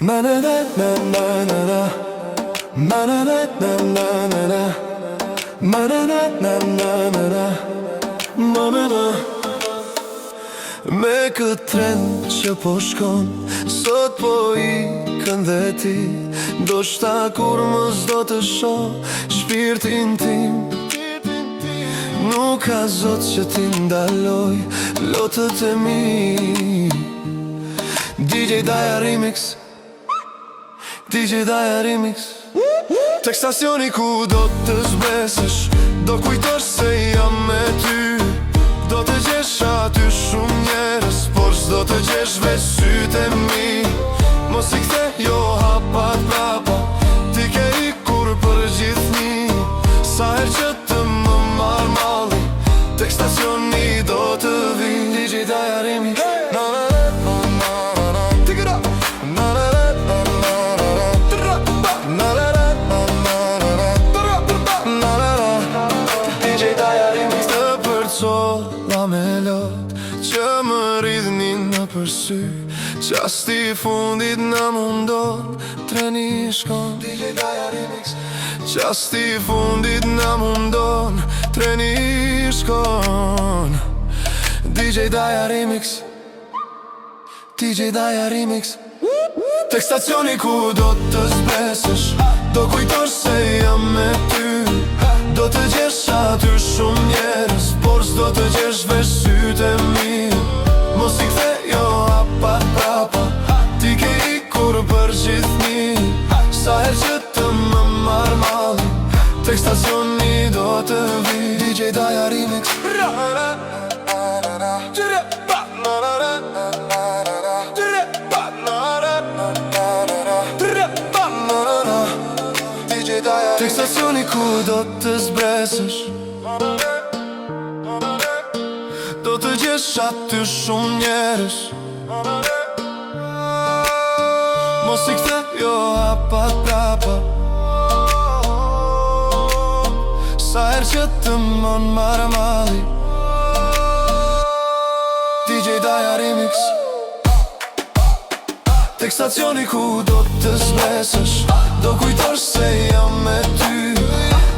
Na na na na na na na. Na na na na na na na. Na na na na na na na. Na na na. Me këtë tren që po shkon, sot po ikën dhe ti. Do shta kur më s'do të shoh shpirtin tim. Nuk ka zot që ti ndaloj lotët e mi. DJ Daja Remix, DJ Daja Remix. Tek stacioni ku do të zbesësh, do kujtosh se jam me ty. Do të gjesh aty shumë njerës, por s'do të gjesh veç sytë e mi. Mos i kthe jo hapat prapa, ti ke ikur për gjithni. Sa her që të më marr malli, tek stacioni do të vi. DJ Daja Remix. La me lot që më rridhni në përsy, qasti fundit në mundon, treni shkon. DJ Daja Remix. Qasti fundit në mundon, treni shkon. DJ Daja Remix, DJ Daja Remix. Tek stacioni ku do të zbesësh, do kujtosh se jam me ty. Do të gjesh aty shumë njerës, por s'do të gjesh veç sytë e mi. Mos i kthe jo hapat prapa, ti ke ikur për gjithni. Sa her që të më marr malli, tek stacioni do të vi. DJ Daja Remix. Tek stacioni ku do të zbesësh, do të gjesh aty shumë njerës. Mos i kthe jo hapat prapa, sa her që të më marr malli, DJ Daja Remix. Tek stacioni ku do të zbesësh, do kujtosh se jam me ty.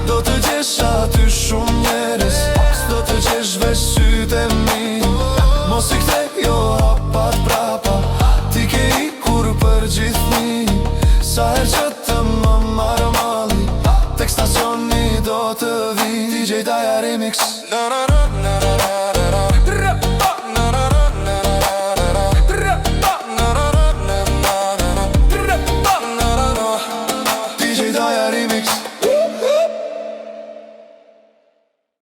Do të gjesh aty shumë njerës, s'do të gjesh veç sytë e mi. Mos i kthe jo hapat prapa, ti ke ikur për gjithni. Sa her që të më marr malli, tek stacioni do të vi. DJ Daja Remix. DJ Daja Remix.